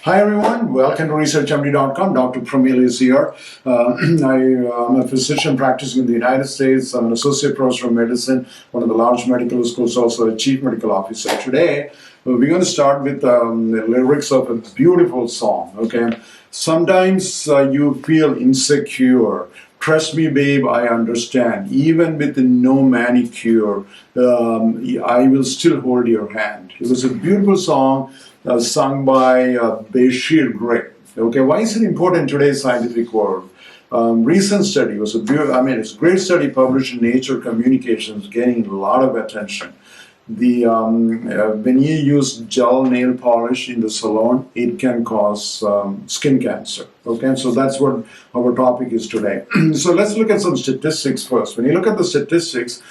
Hi everyone, welcome to ResearchMD.com. Dr. Pramil is here. I'm a physician practicing in the United States. I'm an associate professor of medicine, one of the large medical schools, also a chief medical officer. Today, we're going to start with the lyrics of a beautiful song, okay? Sometimes you feel insecure. Trust me, babe, I understand. Even with no manicure, I will still hold your hand. It was a beautiful song sung by Bashir Gray. Okay, why is it important in today's scientific world? Recent study was it's a great study published in Nature Communications, getting a lot of attention. When you use gel nail polish in the salon, it can cause skin cancer. Okay, so that's what our topic is today. So let's look at some statistics first. When you look at the statistics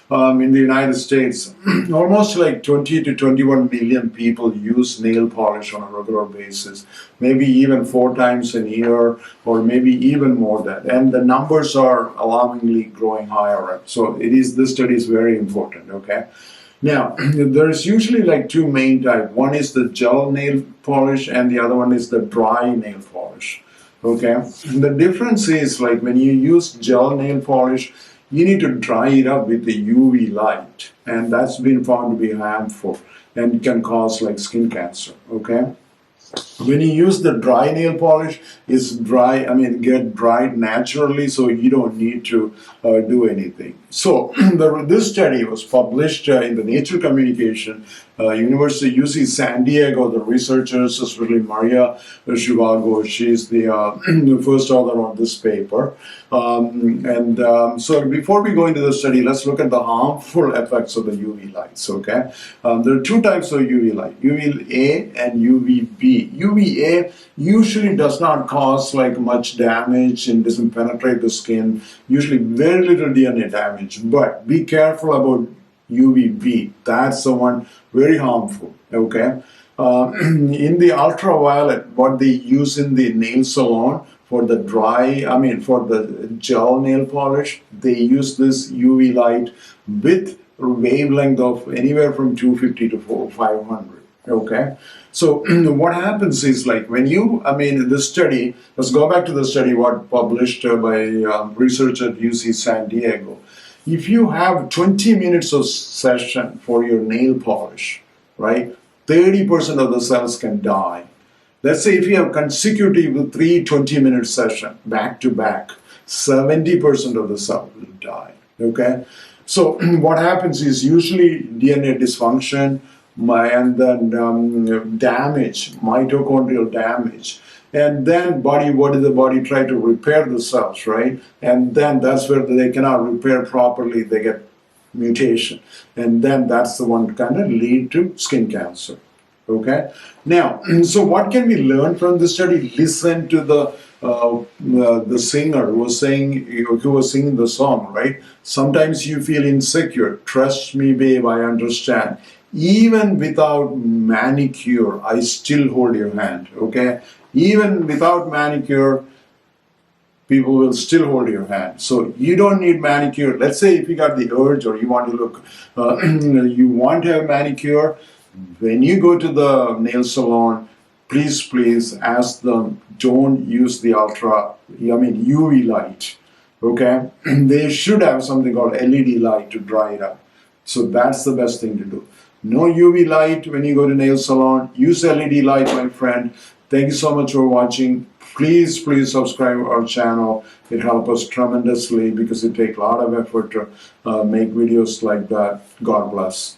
in the United States, almost like 20 to 21 million people use nail polish on a regular basis, maybe even 4 times a year, or maybe even more than that. And the numbers are alarmingly growing higher. So this study is very important. Okay. Now, there's usually like 2 main types. One is the gel nail polish and the other one is the dry nail polish. Okay? The difference is like when you use gel nail polish, you need to dry it up with the UV light. And that's been found to be harmful and can cause like skin cancer. Okay? When you use the dry nail polish, get dried naturally, so you don't need to do anything. So this study was published in the Nature Communication, University UC San Diego. The researchers is really Maria Zhivago. She's the first author on this paper. So before we go into the study, let's look at the harmful effects of the UV lights. Okay, there are 2 types of UV light: UVA and UVB. UVA usually does not cause like much damage and doesn't penetrate the skin. Usually very little DNA damage. But be careful about UVB. That's the one very harmful. Okay, in the ultraviolet, what they use in the nail salon for the for the gel nail polish, they use this UV light with wavelength of anywhere from 250 to 500. Okay, so what happens is like when this study, let's go back to the study what published by research at UC San Diego. If you have 20 minutes of session for your nail polish, right, 30% of the cells can die. Let's say if you have consecutive 3 20-minute sessions back to back, 70% of the cells will die. Okay, so what happens is usually DNA dysfunction, and then damage, mitochondrial damage. And then what does the body try to repair the cells, right? And then that's where they cannot repair properly, they get mutation. And then that's the one kind of lead to skin cancer. Okay? Now, so what can we learn from this study? Listen to the singer who was singing the song, right? Sometimes you feel insecure. Trust me, babe, I understand. Even without manicure, I still hold your hand, okay? Even without manicure, people will still hold your hand. So you don't need manicure. Let's say if you got the urge or you want to look, you want to have manicure, when you go to the nail salon, please ask them, don't use the UV light, okay? They should have something called LED light to dry it up. So that's the best thing to do. No UV light when you go to nail salon. Use LED light, my friend. Thank you so much for watching. Please subscribe our channel. It helps us tremendously because it takes a lot of effort to make videos like that. God bless.